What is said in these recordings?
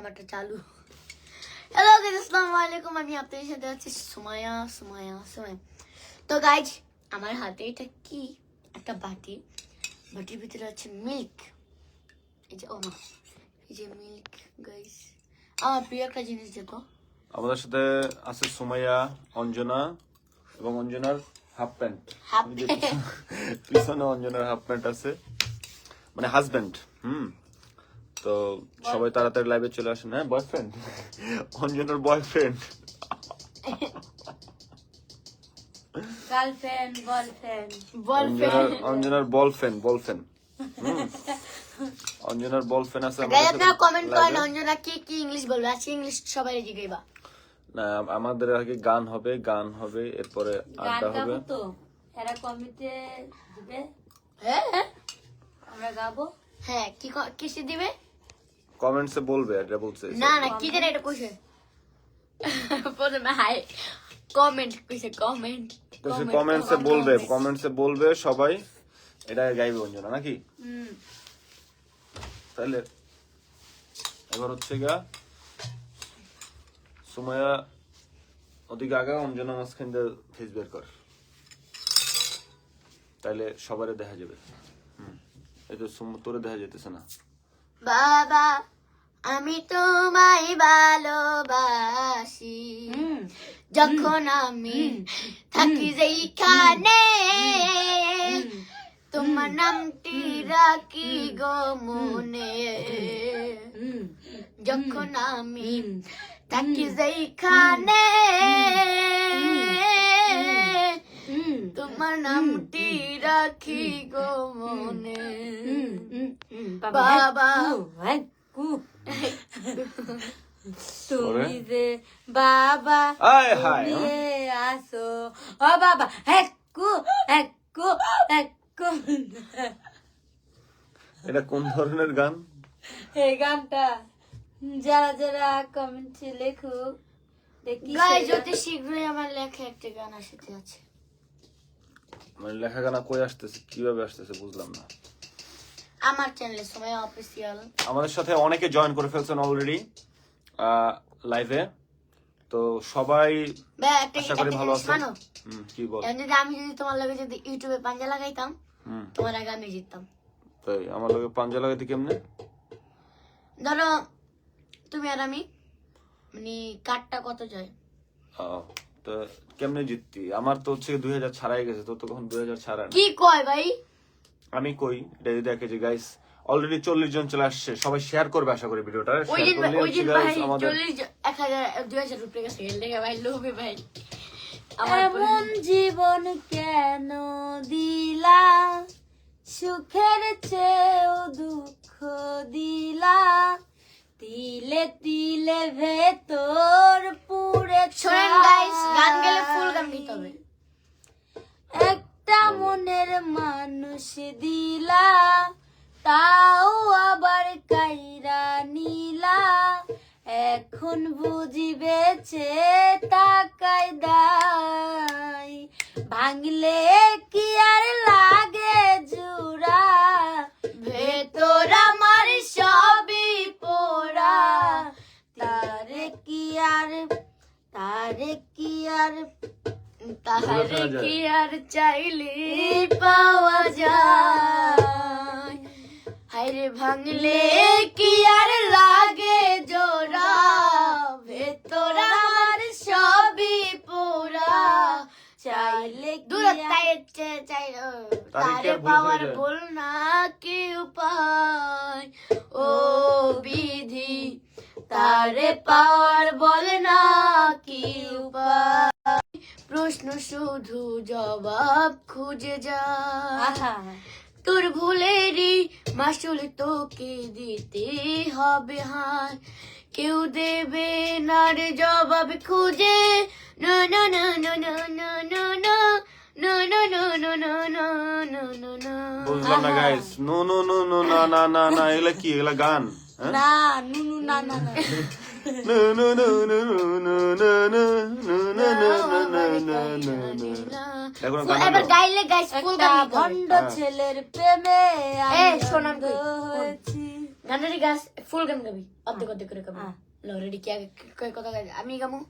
আমারটা চালু। Hello guys, আসসালামু আলাইকুম। আমি আপনাদের সাথে আছি সুমাইয়া। তো গাইজ, আমার হাতে এটা কি? একটা বাটি, বাটির ভিতরে আছে মিল্ক। এই যে এই যে মিল্ক গাইস। আমার প্রিয় একটা জিনিস দেখো। আমাদের সাথে আছে সুমাইয়া, অঞ্জনা এবং অঞ্জনার হাফ প্যান্ট। পিছনে অঞ্জনার হাফ প্যান্ট আছে, মানে হাজবেন্ড। তো সবাই তাড়াতাড়ি লাইভে চলে আসেন। হ্যাঁ, বয়ফ্রেন্ড, অঞ্জনার বয়ফ্রেন্ড, গার্লফ্রেন্ড, অঞ্জনার বলফ্রেন্ড। অঞ্জনার বলফ্রেন্ড আছে। আপনারা কমেন্ট করেন অঞ্জনা কি কি ইংলিশ বলবে। আজকে ইংলিশ সবাই জিগাইবা না, আমাদের আগে গান হবে, এরপরে আড্ডা হবে। তো এরা কমিতে দিবে, হ্যাঁ আমরা গাবো। হ্যাঁ, কি কিসে দিবে? কমেন্টসে বলবে, এটা বলছে। না কি জানি এটা কইছে। প্রথমে হাই কমেন্ট কইছে, কমেন্টসে বলবে সবাই, এটা গাইবে অঞ্জনা নাকি? তাহলে এবার হচ্ছে গা সুমাইয়া ওদিকে আগা, অঞ্জনা মাঝখান দিয়ে ফেস বের কর, তাইলে সবারে দেখা যাবে। এই তো তোরে দেখা যেতেছে না। বাবা আমি তোমায় ভালোবাসি, যখন আমি থাকি যেইখানে তোমার নামটি রাখি গো মনে, যখন আমি থাকি যেইখানে তোমার নামটি রাখি গো মনে। বাবা তুমি যে বাবা আসো, ও বাবা হেকু হেকু হেকু। এটা কোন ধরনের গান? এই গানটা যারা যারা কমেন্টে লেখো দেখি। গাইজ, অতি শীঘ্রই আমার লেখা একটা গান আসতে আছে। মানে লেখা গানা কই আসতেছে, কিভাবে আসতেছে বুঝলাম না। আমার চ্যানেলে সুমাইয়া অফিসিয়াল। আমাদের সাথে অনেকে জয়েন করে ফেলছেন অলরেডি লাইভে, তো সবাই আশা করি ভালো আছেন। কি বল? আমি যদি তোমার লগে যদি ইউটিউবে পাঞ্জা লাগাইতাম, তোমার আগে আমি জিততাম। তাই আমার লগে পাঞ্জা লাগাইতে কেমনে? ধরো তুমি আর আমি, মানে কাটটা কত যায়? তো কেমনে জিততি? আমার তো হচ্ছে 2000 ছাড়াই গেছে, তো তখন 2000 ছাড়া না। কি কয় ভাই? আমি কই এটা দেখে যে গাইস অলরেডি 40 জন চলে আসছে। সবাই শেয়ার করবে আশা করি ভিডিওটা। ওই দিন ভাই 40 1000 2000 রুপিয়া গেছে লেগে ভাই, লোভে ভাই। এমন জীবন কেন দিলা, সুখের চেয়েও দুঃখ দিলা, তিলে তিলে ভেতর পুড়ে। শোনেন গাইস, গান গেলে ফুল গান দিতে হবে। একটা মনের মানুষ দিলা, তাও আবার কাইরা নিলা, এখন বুঝিবেছে তাকাই দাই, ভাঙলে কি আর লাগে জুড়া, ভেতর আমার সবই পোড়া, তারে কি আর তাহলে কি আর চাইলে পাওয়া যায়, হায়রে ভাঙলে কি আর লাগে জোড়া, ভেতর আমার সবই পোড়া, চাইলে তারে পাওয়ার বল না কি উপায়, ও বিধি তারে পাওয়ার বল না কি উপায়, প্রশ্ন শুধু জবাব খুঁজে যায়, তোর ভুলেরই মাসুল তোকে দিতে হবে হায়, কেউ দেবে না রে জবাব খুঁজে, না না না না না না না না না না না না না না না না না। বুঝলাম না guys. No no no no না না না না, এগুলা কি? এগুলা গান? না নুনু না না না। No no no no no no no no no no no no no. এখন গান এবার গাইলে গাইস ফুল গান দিতে হবে। ভণ্ড ছেলের প্রেমে শোনান হয়েছি, গানের গাছ ফুল গান গাবি অর্ধেক অর্ধেক করে গাবি হ্যাঁ। লো রেডি কি আগে কয় কথা গাই আমি গামু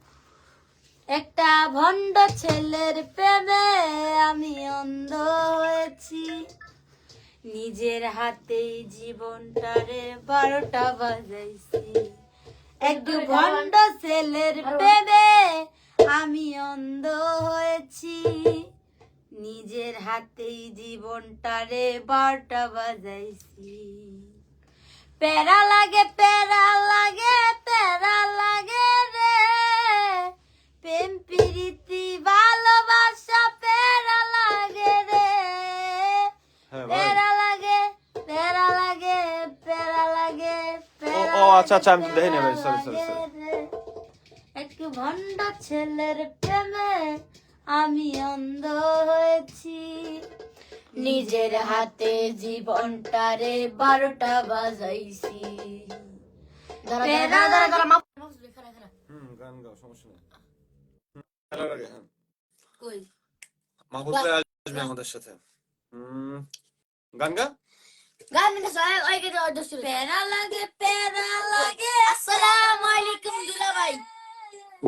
একটা ভণ্ড ছেলের প্রেমে আমি অন্ধ হয়েছি, নিজের হাতেই জীবনটারে 12টা বাজাইছি। একটু ভণ্ড ছেলের প্রেমে আমি অন্ধ হয়েছি, নিজের হাতেই জীবনটারে 12টা বাজাইছি। প্যারা লাগে প্যারা লাগে প্যারা লাগে রে, প্রেম প্রীতি ভালোবাসা প্যারা লাগে রে, হ্যাঁ ভাই। প্যারা লাগে প্যারা লাগে প্যারা লাগে প্যারা ও, আচ্ছা, আচ্ছা, আমি দেখিনি ভাই, sorry, sorry, লাগে sorry. রে। একটু ভণ্ড ছেলের প্রেমে আমি অন্ধ হয়েছি, নিজের হাতে জীবনটারে 12টা বাজাইছি। দাঁড়া প্যারা দাঁড়া দাঁড়া দাঁড়া মাপ খারা খারা গান গাও, সমস্যা নেই। ভালো লাগে, হ্যাঁ। কই মাহফুজ ভাই আসবে আমাদের সাথে। গান গা। গান গাছ ওই কে দোস্ত প্যারা লাগে আসসালামু আলাইকুম দুলা ভাই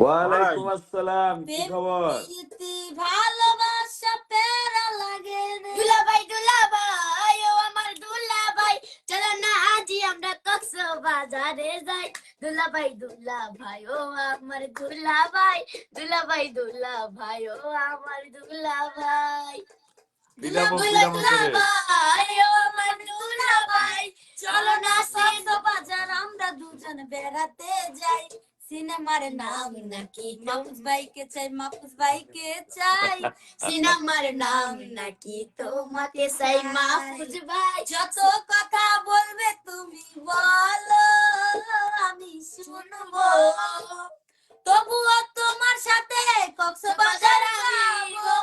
ওয়ালাইকুম আসসালাম, কি খবর? প্রীতি ভালোবাসা প্যারা লাগে রে। দুলা ভাই ও আমার দুলা ভাই চলো না আজি আমরা কক্সবাজারে যাই দুলা ভাই ও আমার দুলা ভাই ও আমার দুলা ভাই বিদামো বিদামো করে। ভাই ও আমার দুলা ভাই চলো না কক্সবাজার আমরা দুজন বেড়াতে যাই, সিনেমার নাম নাকি মাহফুজ ভাইকে চাই, মাহফুজ ভাইকে চাই। সিনেমার নাম নাকি তোমাকে চাই মাহফুজ ভাই যত কথা বলবে তুমি বলো আমি শুনবো, তবুও তোমার সাথে কক্সবাজার যাবো,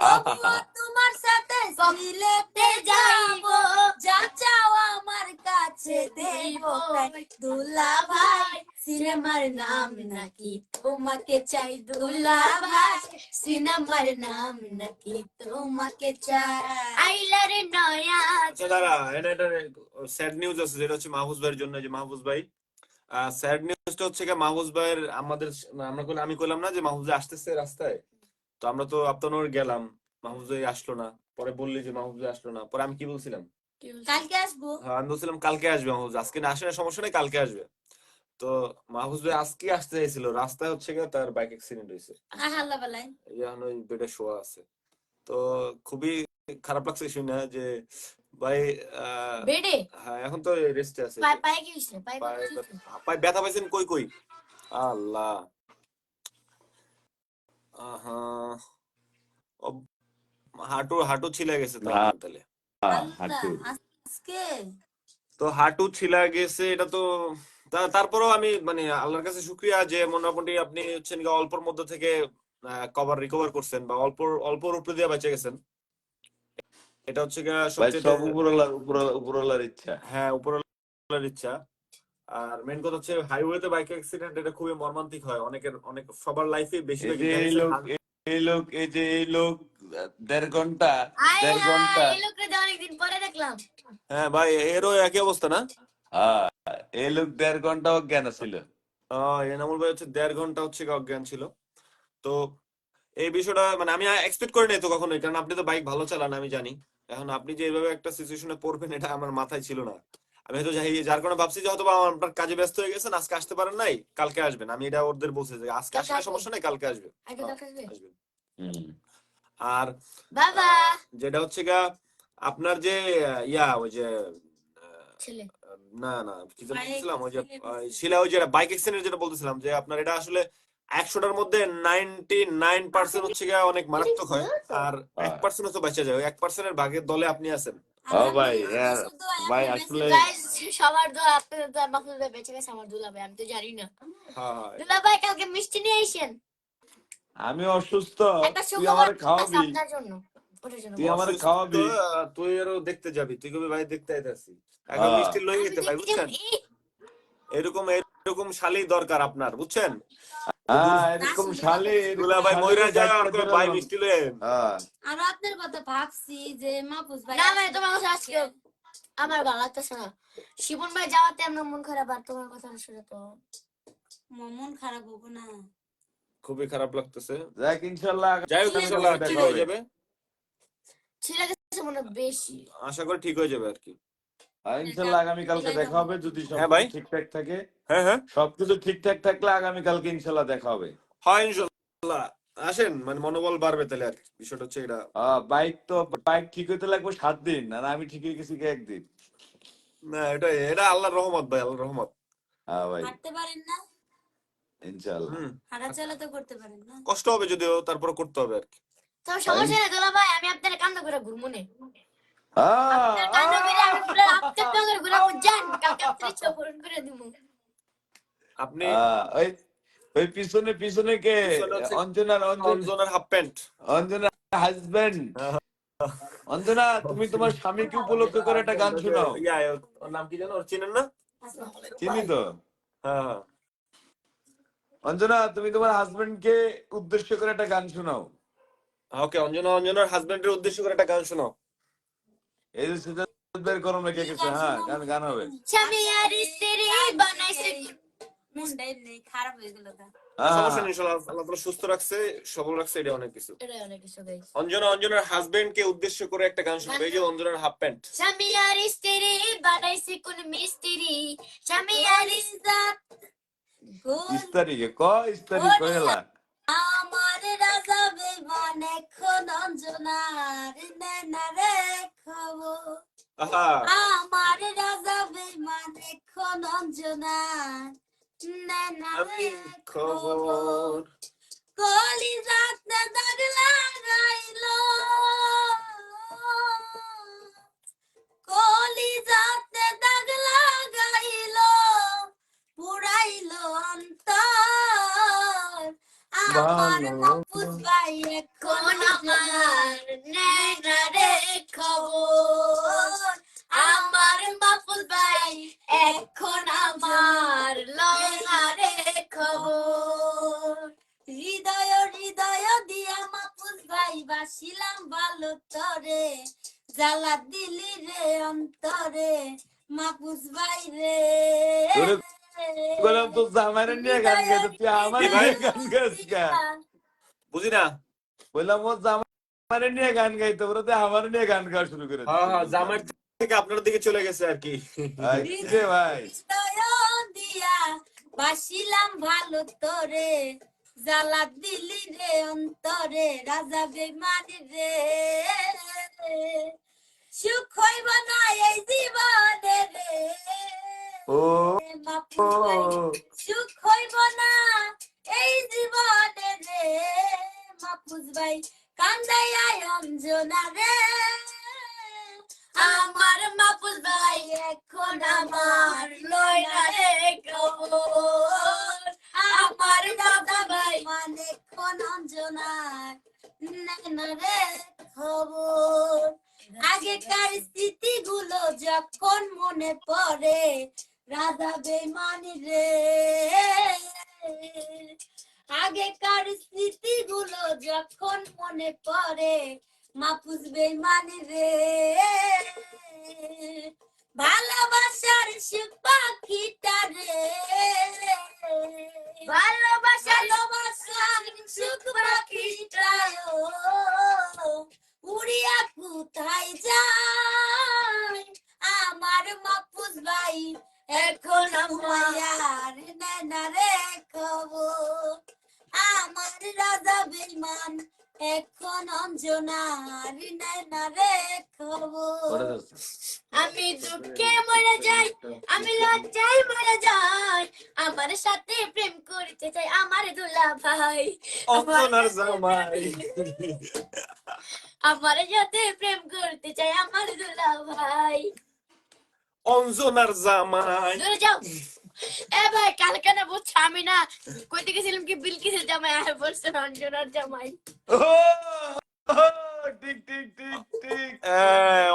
তবুও তোমার সাথে সিলেটে যাবো, যা চাও আমার কাছে দেব দুলা ভাই। সিনেমার নাম নাকি তোমাকে চাই দুলা ভাই, সিনেমার নাম নাকি তোমাকে চাই। আইলারে নয়া আচ্ছা দাঁড়া, এটা স্যাড নিউজ আছে, যেটা হচ্ছে মাহফুজ ভাইয়ের জন্য। যে মাহফুজ ভাই, স্যাড নিউজটা হচ্ছে কি, মাহফুজ ভাইয়ের আমাদের আমি কইলাম না যে মাহফুজ ভাই আসতেছে রাস্তায়, তো আমরা তো আপনার গেলাম, মাহফুজ ভাই আসলো না। পরে বললি যে মাহফুজ ভাই আসলো না, পরে আমি কি বলছিলাম? কালকে আসবো। হ্যাঁ, আমি বলছিলাম কালকে আসবে মাহফুজ, আজকে না আসলে সমস্যা নেই, কালকে আসবে। তো মাহফুজ ভাই আজকে আসতে চাইছিল, রাস্তায় হচ্ছে গিয়ে তার বাইক অ্যাক্সিডেন্ট হয়েছে, আল্লাহ বালাই। এখন ওই বেডে শোয়া আছে। তো খুবই খারাপ লাগছে শুনে যে ভাই, বেডে হ্যাঁ এখন তো রেস্টে আছে। পায়ে কি হইছে পায়ে পায়ে ব্যথা পাইছেন কই কই? আল্লাহ, আহা, ও, হাঁটু হাঁটু ছিলে গেছে তো আপনার তাহলে। আজকে তো হাঁটু ছিলা গেছে, এটা তো তারপরেও আমি মানে আল্লাহর কাছে শুকরিয়া যে মোটামুটি আপনি হচ্ছেন গিয়ে অল্পর মধ্যে থেকে রিকভার করছেন, বা অল্পর উপরে দিয়ে বেঁচে গেছেন। এটা হচ্ছে গিয়ে ভাই সবচেয়ে, সব উপরওয়ালার ইচ্ছা। হ্যাঁ, উপরওয়ালার ইচ্ছা। আর মেন কথা হচ্ছে হাইওয়েতে বাইক অ্যাক্সিডেন্ট, এটা খুবই মর্মান্তিক হয়, অনেক সবার লাইফে এই বেশিরভাগ যে এই লোক এই লোক 1.5 ঘন্টা আয় 1.5 ঘন্টা এই লোককে তো অনেকদিন পরে দেখলাম হ্যাঁ ভাই, এরও একই অবস্থা না? হ্যাঁ, এই লোক 1.5 ঘন্টা অজ্ঞান ছিল। এনামুল ভাই হচ্ছে 1.5 ঘন্টা হচ্ছে গিয়ে অজ্ঞান ছিল। তো এই বিষয়টা মানে আমি এক্সপেক্ট করি নাই তো কখনোই, কারণ আপনি তো বাইক ভালো চালান আমি জানি। এখন আপনি যে এইভাবে একটা সিচুয়েশনে পড়বেন, এটা আমার মাথায় ছিল না। আমি হয়তো যার কারণে ভাবছি যে হয়তো আপনার কাজে ব্যস্ত হয়ে গেছেন, আজকে আসতে পারেন নাই, কালকে আসবেন। আমি এটা ওদের বলছি যে আজকে আসলে সমস্যা নেই, কালকে আসবে, আগে দেখাবে আসবেন। হুম। আর বাবা যেটা হচ্ছে গা আপনার যে ওই যে ছেলে না না কি যেন বলছিলাম, ওই যে শিলা, ওই যে বাইক অ্যাক্সিডেন্ট যেটা বলতেছিলাম, যে আপনার এটা আসলে 100টার মধ্যে 99% হচ্ছে গিয়ে অনেক মারাত্মক হয়, আর 1% তো বেঁচে যায়। ওই 1% এর ভাগের দলে আপনি আছেন। ভাই ভাই আসলে গাইস সবার দোয়া আপনাদের দোয়া মাহফুজ ভাই বেঁচে গেছে আমার দুলা ভাই আমি তো জানি না হ্যাঁ হ্যাঁ, দুলা ভাই কালকে মিষ্টি নিয়ে আইছেন আমি অসুস্থ, একটা তুই সুখবর আমার আছে খাওয়াবি, আপনার জন্য ওটার জন্য তুই আমার অসুস্থ, খাওয়াবি। তুই আরো দেখতে যাবি, তুই কবি ভাই দেখতে আইতাছি, এখন হ্যাঁ। মিষ্টি লই যেতে ভাই, বুঝছেন? এরকম শালি দরকার আপনার, বুঝছেন? হ্যাঁ, এরকম শালি দুলা ভাই মইরা যায় আর কই ভাই মিষ্টি লই। হ্যাঁ, আর আপনার কথা ভাবছি যে মাহফুজ ভাই না ভাই তোমার কাছে আজকে আমার ভালো লাগতেছে না। শিবন ভাই যাওয়াতে আমার মন খারাপ, আর তোমার কথা শুনে তো মন খারাপ হবো না। খুবই খারাপ লাগতেছে। যাক ইনশাল্লাহ যাই হোক, ইনশাল্লাহ ঠিক দেখা হয়ে হবে। যাবে, ছেলে গেছে মনে হয় বেশি। আশা করি ঠিক হয়ে যাবে আর কি। ইনশাল্লাহ আগামীকালকে দেখা হবে যদি হ্যাঁ ভাই, সবকিছু ঠিকঠাক থাকে। হ্যাঁ হ্যাঁ সবকিছু ঠিকঠাক থাকলে আগামীকালকে ইনশাল্লাহ দেখা হবে। হয় ইনশাল্লাহ। আসেন, মানে মনোবল বাড়বে তাহলে আর কি। বিষয়টা হচ্ছে এটা। বাইক ঠিক হইতে লাগবে 7 দিন, আর আমি ঠিক হয়ে গেছি কি 1 দিন। না, এটা এটা আল্লাহর রহমত ভাই, আল্লাহর রহমত। হ্যাঁ ভাই, হাঁটতে পারেন না, ইনশাল্লাহ। হুম, হাঁটাচলা তো করতে পারেন না। কষ্ট হবে যদিও, তারপর করতে হবে আর কি। তো সমস্যা নেই দুলা ভাই, আমি আপনার কান্না করে ঘুরবো না। আহ, আপনার কান্না করে আমি পুরো আপনার সঙ্গে ঘুরাবো, যান কালকে আপনার ইচ্ছা পূরণ করে দিব। আপনি ওই ওই পিছনে পিছনে কে? পিছনে হচ্ছে অঞ্জনার half pant. Anjana husband. Anjana, তুমি তোমার স্বামীকে উপলক্ষ করে একটা গান শোনাও। ওর নাম কি জানো, ওর চিনেন না? চিনি তো। হ্যাঁ হ্যাঁ, অঞ্জনা, তুমি তোমার হাজবেন্ডকে উদ্দেশ্য করে একটা গান শোনাও। ওকে। অঞ্জনার হাজবেন্ডের উদ্দেশ্য করে একটা গান শোনাও। এই যে সেটা বের করো না কে কিছু। হ্যাঁ, গান গান হবে। স্বামী আর স্ত্রী বানাইছে। মনটা এমনি খারাপ হয়ে গেল তা। সমস্যা হ্যাঁ, নেই, ইনশাআল্লাহ আল্লাহ তাআলা সুস্থ রাখছে, সবল রাখছে, এটা অনেক কিছু। এটা অনেক কিছু গাইছে। অঞ্জনার হাজবেন্ড কে উদ্দেশ্য করে একটা গান শোনাবে। এই যে অঞ্জনার হাফ প্যান্ট। স্বামী আর স্ত্রী বানাইছে কোন মিস্ত্রি, স্বামী আর জাত গোল ইস্তারিকে ক, ইস্তারি কহেলা। আমার রাজা বেমান এখন অঞ্জনার নেনা রে খবর। আহা, আমার রাজা বেমান এখন অঞ্জনার নেনা আমি রে খবর। খবর। কলি রাত দাগ লাগাইলো, কলি রাতে দাগ লাগাইলো, পুরাইলো অন্তর। আমার ভালো মাহফুজ ভাই কোন এখন আমার নেনা রে খবর, আমার মাহফুজ ভাই এখন আমার লয়না রে খবর। হৃদয় হৃদয় দিয়া মাহফুজ ভাই বাসিলাম ভালো তরে, জ্বালা দিলি রে অন্তরে মাহফুজ ভাই রে। তোরে বললাম তো জামাইরে নিয়ে গান গাইতে, তুই আমার কি ভাই? নিয়ে গান গাইছ কে? বুঝি না। বললাম ও জামাইরে নিয়ে গান গাইতে, ওরা তো আমার নিয়ে গান গাওয়া শুরু করে হ্যাঁ হ্যাঁ, দিছে। জামাই থেকে আপনার দিকে চলে গেছে আর কি। কি রে ভাই? হৃদয় দিয়া বাসিলাম ভালো তরে, জ্বালা দিলি রে অন্তরে রাজা বেমানি রে। সুখ হইব না এই জীবনে রে ও মাহফুজ ভাই, সুখ হইব না এই জীবনে রে মাহফুজ ভাই, কান্দাইয়া অঞ্জনা রে। আমার মাহফুজ ভাই এখন আমার লয়না রে খবর, আমার দাদা ভাই মানে কোন অঞ্জনার নেনা রে খবর। আগেকার স্মৃতিগুলো যখন মনে পড়ে রাধা বেমানি রে, আগেকার স্মৃতিগুলো যখন মনে পড়ে মাহফুজ বেমানি রে। ভালোবাসার সুখ পাখিটা রে, ভালোবাসার ভালোবাসার সুখ পাখিটা উড়িয়া কোথায় যায় আমার মাহফুজ ভাই এখন আমার নেনা রে খবর। আমার রাজা বেমান এখন অঞ্জনার নেনা রে খবর। আমি দুঃখে মরে যাই, আমি লজ্জায় মরে যাই, আমার সাথে প্রেম করতে চাই আমার দুলা ভাই, অঞ্জনার জামাই। আমার সাথে প্রেম করতে চাই আমার দুলা ভাই। অঞ্জনার জামাই। দূরে যাও। এ ভাই কালকে না বুঝছো আমি না কইতে গেছিলাম কি বিলকিসের জামাই আর বলছে অঞ্জনার জামাই। ও, ঠিক ঠিক ঠিক ঠিক।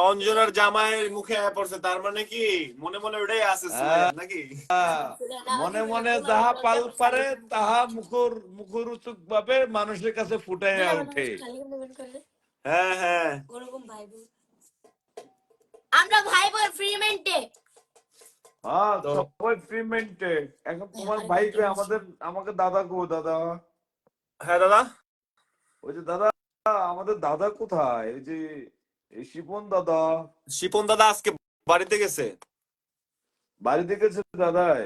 অঞ্জনার জামাইয়ের মুখে আয়া পড়ছে, তার মানে কি মনে মনে ওটাই আছে নাকি? মনে মনে যাহা পাল পারে তাহা মুখরোচক ভাবে মানুষের কাছে ফুটাইয়া ওঠে। হ্যাঁ হ্যাঁ, ওরকম ভাই বোন। আমরা ভাই বোন ফ্রি মেন্টে। হ্যাঁ তো সবাই ফ্রি মেন্টে। এখন তোমার ভাই কই? আমাকে দাদা কো দাদা? হ্যাঁ দাদা, ওই যে দাদা, আমাদের দাদা কোথায়? ওই যে এই শিপন দাদা শিপন দাদা আজকে বাড়িতে গেছে। বাড়িতে গেছে দাদাই?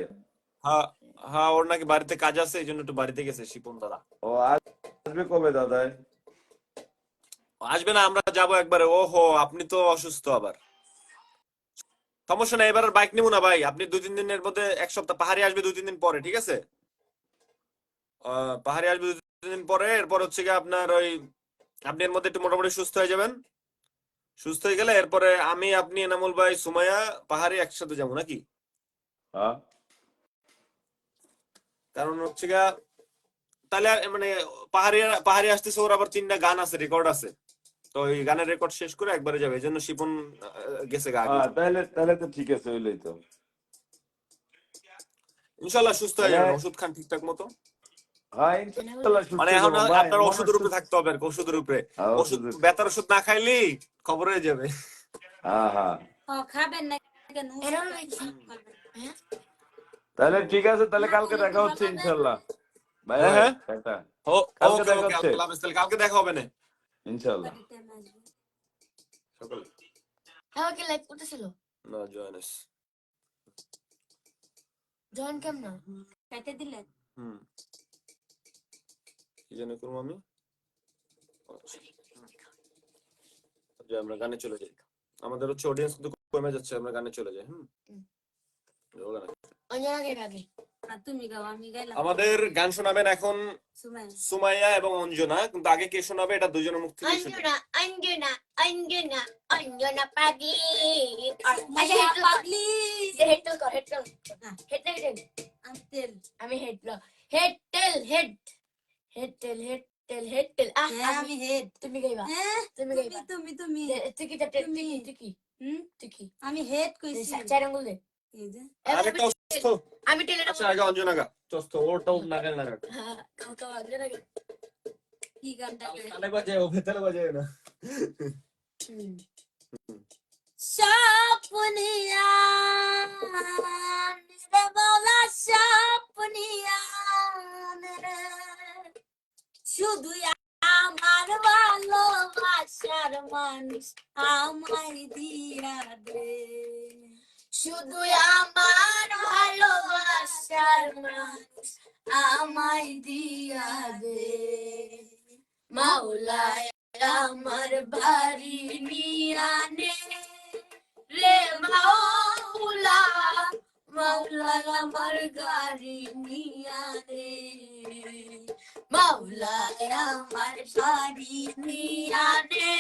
হ্যাঁ, হ্যাঁ ওর নাকি বাড়িতে কাজ আছে, এই জন্য একটু বাড়িতে গেছে শিপন দাদা। ও আসবে কবে দাদাই? আসবে না, আমরা যাবো একবারে। ওহো, আপনি তো অসুস্থ আবার। সমস্যা নাই, এবার বাইক নিবো না ভাই, আপনি 2-3 দিনের মধ্যে, এক সপ্তাহ, পাহাড়ি আসবে 2-3 দিন পরে, ঠিক আছে? পাহাড়ি আসবে 2-3 দিন পরে, এরপর হচ্ছে গিয়ে আপনার ওই, আপনি এর মধ্যে একটু মোটামুটি সুস্থ হয়ে যাবেন। সুস্থ হয়ে গেলে এরপরে আমি, আপনি, এনামুল ভাই, সুমাইয়া পাহাড়ি একসাথে যাবো নাকি? হ্যাঁ কারণ হচ্ছে গিয়া তাহলে মানে পাহাড়ি পাহাড়ি আসতেছে, ওর আবার 3টা গান আছে, রেকর্ড আছে। তো ওই গানের রেকর্ড শেষ করে একবারে যাবে, এই জন্য শিপন গেছে গা আগে। হ্যাঁ, তাহলে তাহলে তো ঠিক আছে, হইলেই তো। ইনশাল্লাহ সুস্থ হয়ে তাহলে যাবেন, ওষুধ খান ঠিকঠাক মতো। হ্যাঁ ইনশাল্লাহ সুস্থ মানে হয়ে এখন যাবো ভাই, আপনার মনে ওষুধের তো। উপরে থাকতে হবে আর কি, ওষুধের উপরে। হ্যাঁ ওষুধ, ওষুধ। ব্যথার ওষুধ না খাইলেই খবর হয়ে যাবে। হ্যাঁ হ্যাঁ, খাবেন না কেন? এরকম লাগছে। হ্যাঁ তাহলে ঠিক আছে, তাহলে না কালকে হলে দেখা তো হচ্ছে হবে না। ইনশাল্লাহ। বাই হ্যাঁ বাই, হ্যাঁ, টাটা। ও কালকে ওকে দেখা ওকে, হচ্ছে আল্লাহ হাফেজ, তাহলে কালকে দেখা হবে না ইনশাল্লাহ। বাড়িতে আসবে। সকালে। হ্যাঁ ওকে লাইক করতেছিল। না জয়েন্স। জয়েন কেমন? খাইতে দিলেন? হুম, কি জানি করবো আমি। আচ্ছা, যে আমরা গানে চলে যাই, আমাদের হচ্ছে অডিয়েন্স কিন্তু কমে যাচ্ছে, আমরা গানে চলে যাই। ওগুলো না। অঞ্জনাকে আগে। আর তুমি গাও, আমি গাইলাম। আমাদের গান শোনাবেন এখন সুমাই। সুমাইয়া এবং অঞ্জনা, কিন্তু আগে কে শোনাবে এটা দুজনের মুখ থেকে শুনি। অঞ্জনা অঞ্জনা অঞ্জনা অঞ্জনা পাগলি। আচ্ছা সুমাইয়া হেড পাগলি। হেডটেল কর, হেডটেল। হ্যাঁ। Head tail head. আঙ্কেল। আমি head tail head. Head tail head tail head tail. হ্যাঁ আমি হেড। তুমি গাইবা। হ্যাঁ তুমি তুমি গাইবা। তুমি তুমি তুই কি তুমি। তুই হুম তুই কি আমি হেড কইছি। চার আঙ্গুল দে। এই যে আরেকটা অসুস্থ। আমি টেলে আচ্ছা আগে অঞ্জনা গা চস্ত, ওটাও নাগাল নাগাল। হ্যাঁ কাউকে অঞ্জনা গে। কি গানটা গাই? কানে বাজে, ও ভেতরে বাজে না। স্বপ্নিয়ান রে বলা স্বপ্নিয়ান রে, শুধু আমার ভালোবাসার মানুষ আমায় দিয়া দে, শুধু আমার ভালোবাসার মানুষ আমায় দিয়া দে। মাওলায় আমার বাড়ি নিয়ানে রে মাওলা। মাওলায় আমার গাড়ি নিয়ানে। মাওলায় আমার বাড়ি নিয়ানে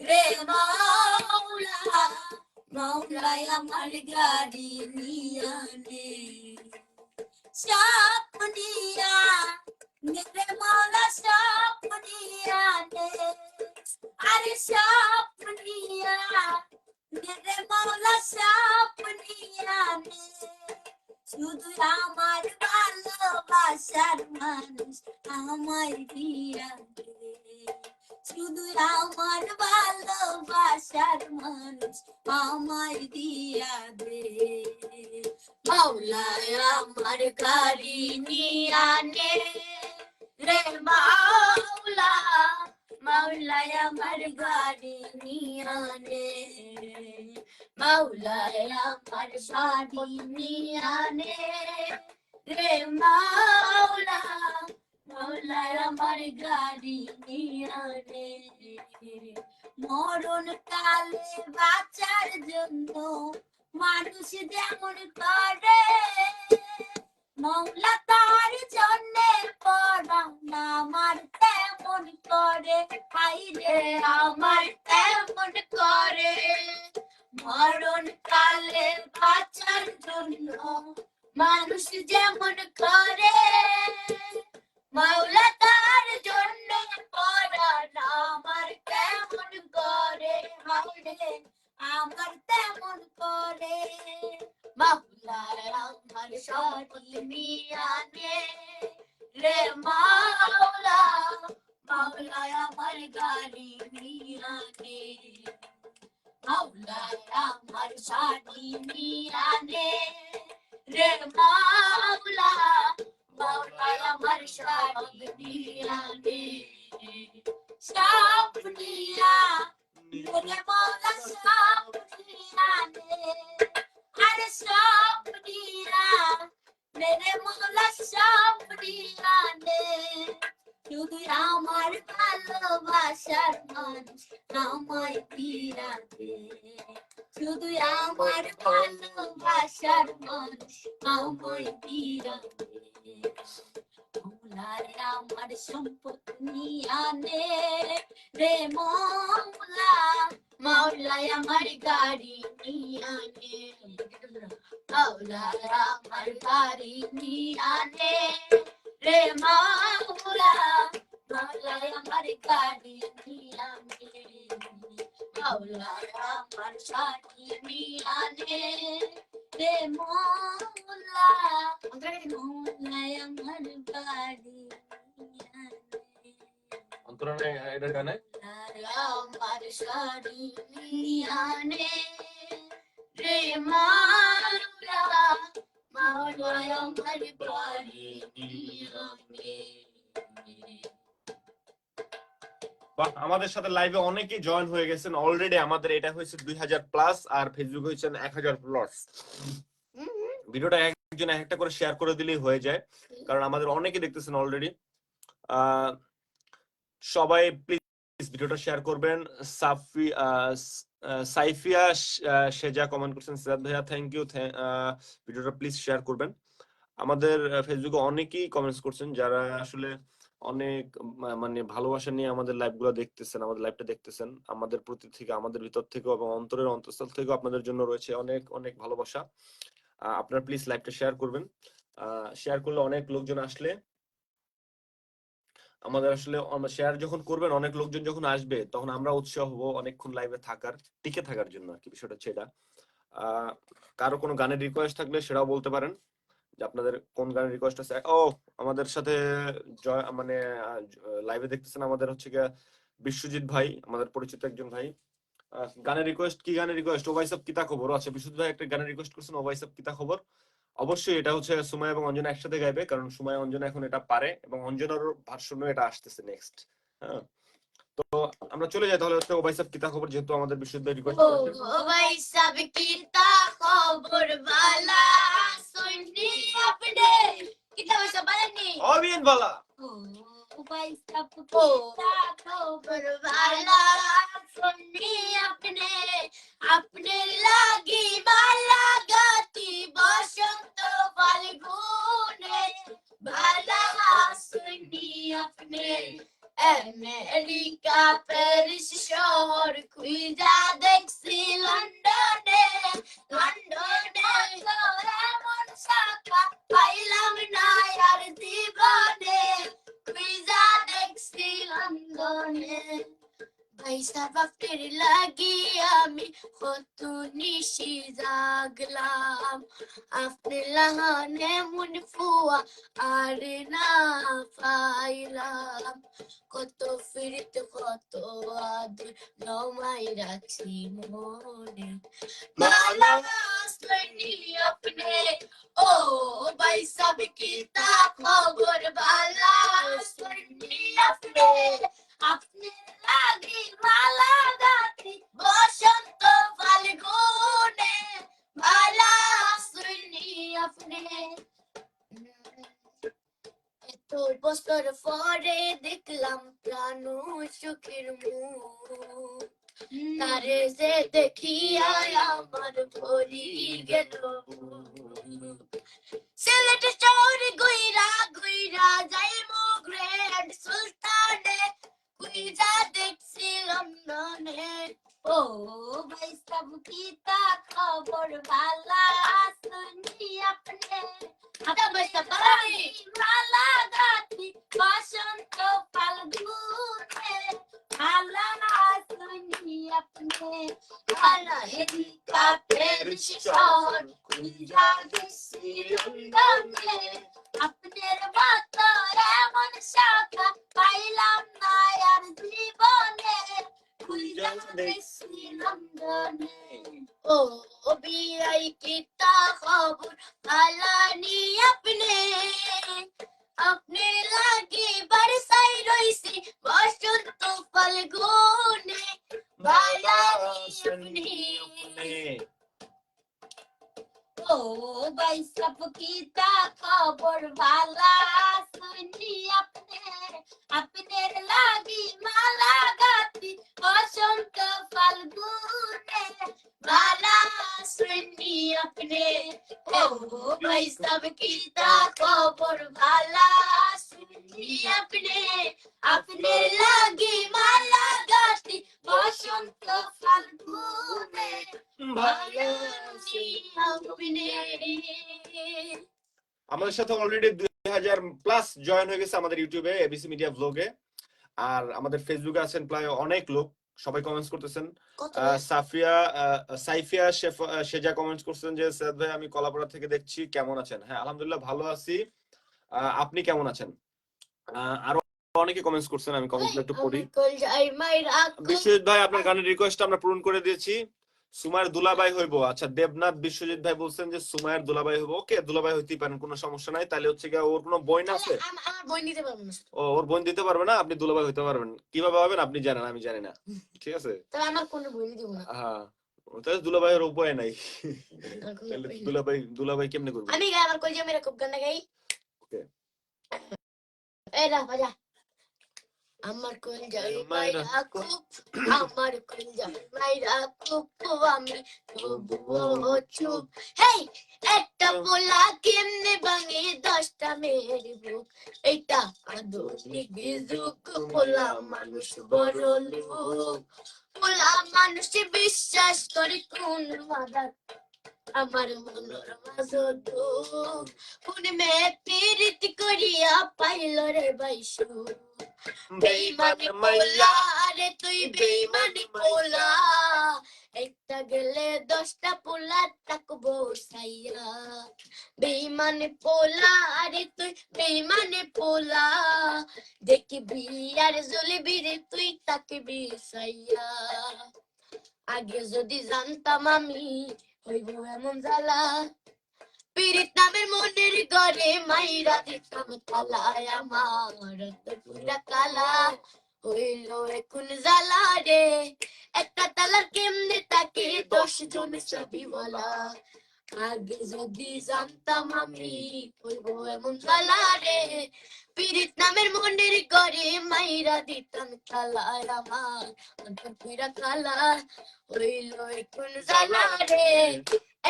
রে মাওলা। মাওলায় আমার গাড়ি নিয়ানে। স্বপ্নিয়া মেরে মাওলা স্বপ্নিয়া নে, আরে স্বপ্নিয়া মেরে মাওলা স্বপ্নিয়া নে, শুধু আমার ভালোবাসার মানুষ আমায় দিয়া দে, শুধু আমার ভালোবাসার মানুষ আমায় দিয়া দে, মাওলায় আমার গাড়ি নিয়ানে রে মাওলা। মাওলায় আমার গাড়ি নিয়ানে। মাওলায় আমার বাড়ি নিয়ানে রে মাওলা। মাওলায় আমার গাড়ি নিয়ানে। মরণ কালে বাঁচার জন্য মানুষ যেমন করে, মৌলা তার জন্য পরাণ আমার তেমন করে, হাইরে আমার তেমন করে। মরণ কালে বাঁচার জন্য মানুষ যেমন করে, মাওলা তার জন্য পরাণ আমার তেমন করে। হায়রে আমার তেমন করে, মাওলায় আমার সকল নিয়ানে রে মাওলা। মাওলায় আমার গাড়ি নিয়ানে। মাওলায় আমার শাড়ি নিয়ানে রে মাওলা, মাওলায় আমার শাড়ি নিয়ানে, সব নিয়া রে মাওলা সব নিয়ানে, আরে সব নিয়া মেরে মাওলা সব নিয়ানে, শুধু আমার ভালোবাসার মানুষ আমায় ফিরাতে, শুধু আমার ভালোবাসার মানুষ আমায় ফিরাতে, মাওলায় আমার সম্পদ নিয়ানে রে মাওলা, মাওলায় আমার গাড়ি নিয়ানে, মাওলায় আমার গাড়ি নিয়ানে রে মাওলা, মাওলায় আমার গাড়ি নিয়ানে, মাওলায় আমার শাড়ি নিয়ানে রে মাওলা, মাওলায় আমার গাড়ি নিয়ানে, অন্তরানে এটা গানে আমার শাড়ি নিয়ানে রে মাওলা, মাওলায় আমার গাড়ি নিয়ানে। বাহ, আমাদের সাথে লাইভে অনেকেই জয়েন হয়ে গেছেন অলরেডি। আমাদের এটা হয়েছে 2000+ আর ফেসবুক হয়েছে 1000+। ভিডিওটা একজন একটা করে শেয়ার করে দিলেই হয়ে যায়, কারণ আমাদের অনেকে দেখতেছেন অলরেডি। সবাই প্লিজ ভিডিওটা শেয়ার করবেন। সাইফিয়া সেজা কমেন্ট করছেন, সিরাত ভাইয়া থ্যাংক ইউ, ভিডিওটা প্লিজ শেয়ার করবেন। আমাদের ফেসবুকে অনেকেই কমেন্টস করছেন যারা আসলে অনেক মানে ভালোবাসা নিয়ে আমাদের লাইভ গুলো দেখতেছেন, আমাদের লাইভটা দেখতেছেন। আমাদের প্রতি থেকে, আমাদের ভিতর থেকে এবং অন্তরের অন্তঃস্থল থেকে আপনাদের জন্য রয়েছে অনেক অনেক ভালোবাসা। আপনারা প্লিজ লাইভটা শেয়ার করবেন। শেয়ার করলে অনেক লোকজন আসলে আমাদের আসলে শেয়ার যখন করবেন, অনেক লোকজন যখন আসবে তখন আমরা উৎসাহ হবো অনেকক্ষণ লাইভে থাকার, টিকে থাকার জন্য আর কি। বিষয়টা হচ্ছে এটা। কারো কোনো গানের রিকোয়েস্ট থাকলে সেটাও বলতে পারেন যে আপনাদের কোন গানের রিকোয়েস্ট আছে। ও আমাদের সাথে মানে লাইভে দেখতেছেন আমাদের হচ্ছে গিয়ে বিশ্বজিৎ ভাই, আমাদের পরিচিত একজন ভাই। গানের রিকোয়েস্ট, কি গানের রিকোয়েস্ট? ও ভাই সব কিতা খবর আছে। বিশ্বজিৎ ভাই একটা গানের রিকোয়েস্ট করছেন, ও ভাই সব কিতা খবর। অবশ্যই এটা হচ্ছে সুমাইয়া এবং অঞ্জনা একসাথে গাইবে, কারণ সুমাইয়া অঞ্জনা এখন এটা পারে এবং অঞ্জনার ভার্সনও এটা আসতেছে নেক্সট। হ্যাঁ, তো আমরা চলে যাই তাহলে হচ্ছে ও ভাই সব কিতা খবর, যেহেতু আমাদের বিশ্বজিৎ ভাই রিকোয়েস্ট করেছেন। ও ভাই সব কিতা খবর বালা শুনি আপনি কিতা ভাষা বলেননি অবিয়ন বালা। ও ভাই সব কিতা খবর বালা শুনি আপনি, আপনি লাগি বালা গতি বসন্ত ফাল্গুনে, বালা শুনি আপনি আমেরিকা প্যারিস শহর খুঁজা দেখছি লন্ডনে, লন্ডনে এমন শাখা পাইলাম না আর জীবনে, খুঁজা দেখছি লন্ডনে। ভাই সাহেব আপনার লাগি আমি কত নিশি জাগলাম, আপনার লাহানে মন ফুয়া আর না পাইলাম, কত ফিরিত কত আদর নমাই রাখছি মনে, মালা শুনি আপনি ও ভাই সব কিতা খবর বালা শুনি আপনি, আপনি লাগি মালা গাতি বসন্ত ফাল্গুনে, মালা শুনি আপনি। এত বছর পরে দেখলাম প্রাণ সুখের মুখ, তারে যে দেখিয়া আমার ভরি গেল, সিলেট শহর গুইরা গুইরা যাই গ্র্যান্ড সুলতানে, খুঁজা দেখছি লন্ডনে। ও ভাই সব কিতা খবর বালা শুনি আপনি, মালা গাতি বসন্ত ফাল্গুনে, মালা শুনি আপনি আমেরিকা প্যারিস শহর খুঁজা দেখছি লন্ডনে, আপনার মতো এমন শাখা পাইলাম না আর জীবনে, খুঁজা দেখছি লন্ডনে। কিতা খবর ভালা শুনি আপনার লাগি মালা গাতি বসন্ত ফাল্গুনে ভালা শুনি আপনি ও ভাই সব কিতা খবর ভালা শুনি আপনার লাগি মালা গাতি বসন্ত ফাল্গুনে ভালা শুনি আপনি। আমাদের সাথে অলরেডি 2000+ জয়েন হয়ে গেছে আমাদের ইউটিউবে এবিসি মিডিয়া ব্লগে, আর আমাদের ফেসবুকে আছেন প্রায় অনেক লোক, সবাই কমেন্টস করতেছেন। সাইফিয়া সেজা কমেন্টস করছেন যে সাদ ভাই আমি কলাপাড়া থেকে দেখছি, কেমন আছেন? হ্যাঁ আলহামদুলিল্লাহ ভালো আছি, আপনি কেমন আছেন? আরো অনেকে কমেন্টস করছেন, আমি কমেন্টগুলো একটু পড়ি। বিশ্বজিৎ ভাই আপনার গানের রিকোয়েস্ট আমরা পূরণ করে দিয়েছি। সুমায়ের দুলাভাই হইব, আচ্ছা দেবনাথ বিশ্বজিৎ ভাই বলছেন যে সুমায়ের দুলাভাই হইব, ওকে দুলাভাই হইতেই পারেন, কোনো সমস্যা নাই। তাহলে হচ্ছে গিয়ে ওর কোনো বোন আছে? আমার বোন দিতে পারবো না, ও ওর বোন দিতে পারবে না, আপনি দুলাভাই হইতে পারবেন। কিভাবে হবেন আপনি জানেন, আমি জানি না, ঠিক আছে? তবে আমার কোনো বোন দিব না। হ্যাঁ তাহলে দুলাভাইয়ের উপায় নাই, আমার কোনো তাহলে বোন নেই। দুলাভাই কেমনে করবে? আমি গাই, আমার কই যে মেরে খুব গান গাই। ওকে এই না বাজা। আমার কোন যাই মাইরা খুব, আমার কোন যাই মাইরা খুব, আমি তবুও চুপ। হেই একটা পোলা কেমনে ভাঙে 10টা মেয়ের বুক, এইটা আধুনিক যুগ, পোলা মানুষ বড় লোক, পোলা মানুষ বিশ্বাস করে কোন মাদার, আমার মনের মাঝে দুঃখ, কোন মেয়ে পীড়িত করিয়া পাইল রে বাইশু। বেইমানি পোলা রে তুই বেইমানি পোলা, একটা গেলে 10টা পোলা থাকবো সাইয়া। বেইমানি পোলা রে তুই বেইমানি পোলা, দেখবি আর জ্বলবি রে তুই তাকবি সাইয়া। আগে যদি জানতাম আমি হইব এমন জ্বালা, পীড়িত নামের মনের ঘরে মাইরা দিতাম তালায়, আমার পুরা কালা হইল এখন জ্বালা রে। একটা তালার কেমনে তাকে 10 জন চাবিওয়ালা, আগে যদি জানতাম আমি হইব এমন জ্বালা রে, পীড়িত নামের মনের ঘরে মাইরা দিতাম তালায়, আমার পুরা কালা হইল এখন জ্বালা রে।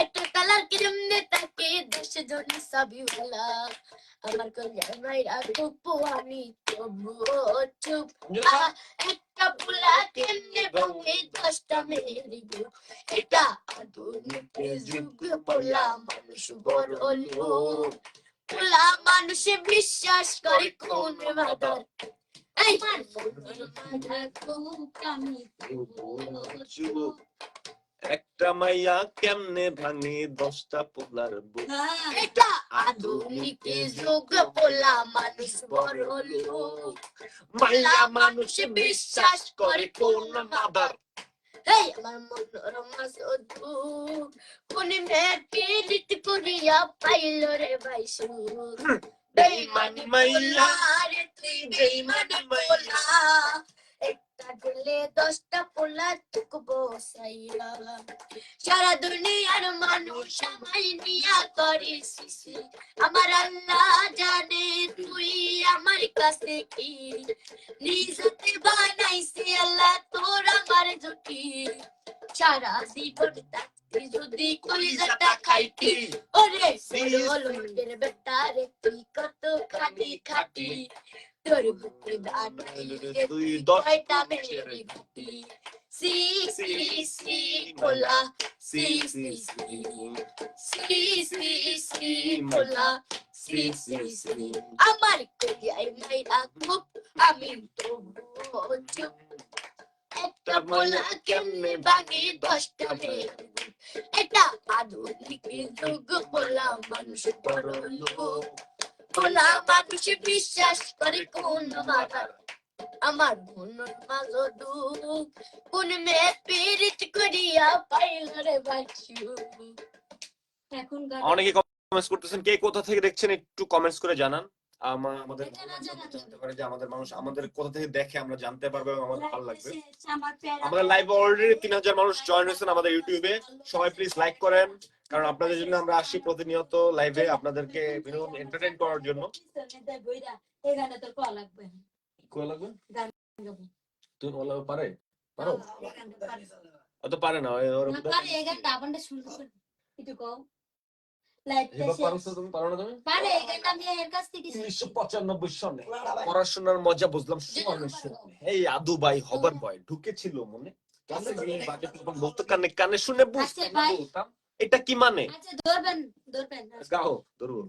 একটা কালার কেমনে তাকে 10 জন সাবিওয়ালা, আমার কল্যাণ মাইরা কুপু আমি তবুও চুপ। একটা পোলা কেমনে ভাঙে 10টা মেয়ের বুক, এটা আধুনিক যুগ, পোলা মানুষ বড় লোক, পোলা মানুষ বিশ্বাস করে কোন মাদার, এই মাদার খুব আমি তবুও চুপ। একটা মাইয়া কেমনে ভাঙে 10টা পোলার বুক, এটা আধুনিক যুগ, পোলা মানুষ বড় লোক, মাইয়া মানুষ বিশ্বাস করে কোন মাদার। এই আমার মনের মাঝে দুঃখ, কোন মেয়ে পীড়িত করিয়া পাইল রে বাইশু। বেইমানি মাইয়া রে তুই বেইমানি পোলা, একটা গেলে 10টা পোলা থাকবো সাইয়া। সারা দুনিয়ার মানুষ আমায় নিয়া করে শিশি, আমার আল্লাহ জানে তুই আমার কাছে কি, নিজতে বানাইছে আল্লাহ তোর আমার জুটি। সারা জীবন থাকতে যদি কলিজাটা খাইতি, ওরে লোকের বেটা রে তুই কত খাটি খাটি, তোর বুকে দাঁড়াইলে তুই 10টা মেয়ের ঘাটি। সি সি সি পোলা, সি সি সি, সি সি সি পোলা, সি সি সি, আমার কলিয়ায় মাইরা খুব আমি তবুও চুপ। একটা পোলা কেমনে ভাঙে 10টা মেয়ের বুক, এটা আধুনিক যুগ, পোলা মানুষ বড় লোক, পোলা মানুষ বিশ্বাস করে কোন মাদার, আমার মনের মাঝে দুঃখ, কোন মেয়ে পীড়িত করিয়া পাইল রে বাইশু। এখন অনেকে কমেন্টস করতেছেন, কে কোথা থেকে দেখছেন একটু কমেন্টস করে জানান। আমাদের ভালো লাগবে, আমরা জানতে পারি যে আমাদের মানুষ আমাদের কোথা থেকে দেখে, আমরা জানতে পারবো এবং আমাদের ভালো লাগবে। আমাদের লাইভে অলরেডি 3000 মানুষ জয়েন হয়েছেন আমাদের ইউটিউবে। সবাই প্লিজ লাইক করেন, কারণ আপনাদের জন্য আমরা আসি প্রতিনিয়ত লাইভে আপনাদেরকে বিনোদন এন্টারটেইন করার জন্য। এখানে তোর কল লাগবে কোয়া লাগবে গান গাবো। তুই বলা পারে পারো এখানটা পারে। অত পারে না ওর না পারে এই গানটা আপনাদের শুনতে একটু কও লাইভ হিপ পারো তো তুমি, পারো না তুমি? পারে এই গানটা আমি এর কাছ থেকে শিখছি। 1995 সনে পড়াশোনার মজা বুঝলাম এই আদু ভাই হবার ভয় ঢুকেছিল মনে ক্লাসে গিয়ে বাজে তখন বলতো কানে কানে শুনে আচ্ছা বুঝতাম ভাই বলতাম এটা কি মানে আচ্ছা ধরবেন গাও ধরবো।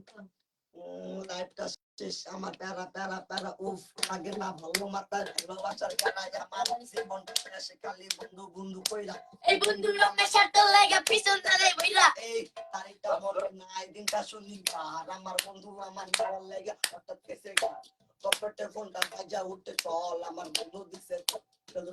লাইফটা শেষ আমার প্যারা প্যারা প্যারা উফ আগে না ভালো মাতার ভালোবাসার গানা আমার জীবনটা শেষে খালি বন্ধু বন্ধু কইরা এই বন্ধু লম্বা শার্ট লাগা পিছন ধরে বইরা এই তারিখটা মনে নাই দিনটা শনিবার আমার বন্ধু আমার ভালো লাগে হঠাৎ কেসে পকেটে ফোনটা বাজা উঠে চল আমার বন্ধু দিছে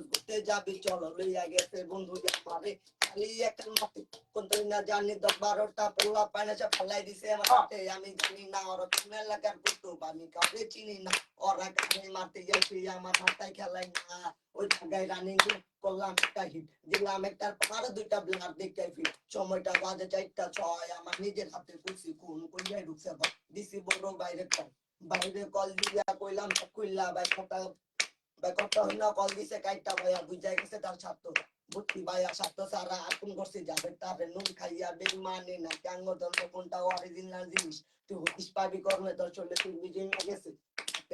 ঘুরতে যাবি চল লইয়া গেছে বন্ধু আমারে খালি একটা মাটি কোন না জানি 10-12টা পোলা পায়না ফেলাই দিছে আমার হাতে আমি জানি না ওরা কোন এলাকার কুটুম আমি কাউকে চিনি না ওরা কানে মারতে গেছে আমার মাথায় খেলাই না ওই জায়গায় রানিং করলাম একটা হিট দিলাম একটা আর দুইটা ব্লাড দেখতে ফিট সময়টা বাজে 4:06 আমার নিজের হাতে কুচি কোন কইয়া ঢুকছে দিছি বড় বাইরে কল দিয়া কইলাম কইলা কথা হইনা কল দিছে কাইটা ভাইয়া বুঝাই গেছে তার ছাত্র ভর্তি ভাইয়া ছাত্র সারা আপন করছে যাবে তারে নুন খাইয়া বেইমানি না ক্যাঙ্গ ধর্ম কোনটা অরিজিনাল জিনিস তুই হতিস পাবি কর্মে তোর চলে তুই বিজয় না গেছে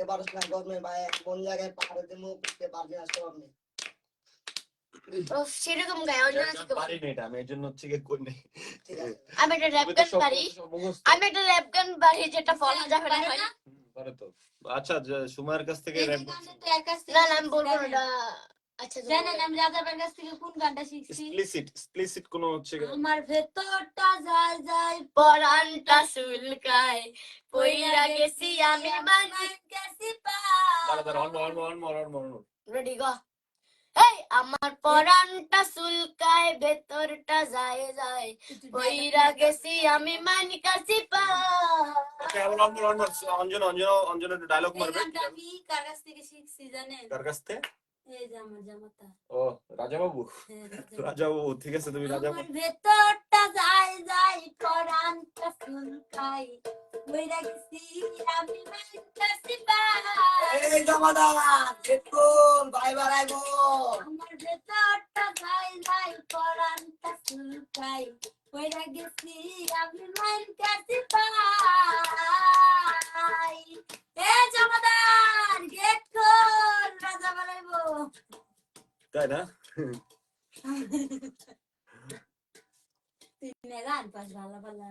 এবার না গর্মে ভাইয়া কোন জায়গায় পাহাড়ে দিমু করতে পারবি না সরমে ও সেরকম গায় অন্য কিছু পারি না এটা, আমি এর জন্য হচ্ছে কি কই নাই। ঠিক আছে আমি একটা র‍্যাপ গান পারি, আমি একটা র‍্যাপ গান পারি যেটা ফলা যাবে না হয়। পারে তো। আচ্ছা সুমার কাছ থেকে এই rap গানটা তো এর কাছ থেকে না আমি বলবো না এটা। আচ্ছা জানেন আমি রাজাবের কাছ থেকে কোন গানটা শিখছি explicit কোন হচ্ছে কি আমার ভেতরটা যায় যায় পরানটা সুলকায় পইরা গেছি আমি মানে গেছি দাঁড়া অন রেডি গো। এই আমার পরানটা সুলকায় ভেতরটা যায় যায় পইরা গেছি আমি মানে কাছি পা। ওকে অঞ্জন একটু ডায়লগ মারবে। আমি কার কাছ থেকে শিখছি জানেন কার কাছ থেকে? এই যে আমার জামাতা ও রাজা বাবু। হ্যাঁ, রাজা বাবু ঠিক আছে, তুমি রাজা আমার বাবু। ভেতরটা যায় যায় পরানটা সুলকায় পইরা গেছি আমি মানে কাছি পা এই জমাদার দেখুন ভাই বাড়াইবো আমার ভেতরটা যায় যায় পরানটা সুলকায় পইরা গেছি আমি মান কাছে পাই এ জমাদার গেট খোল রাজা বানাইবো তাই না? তুই গান পাস ভালো ভালো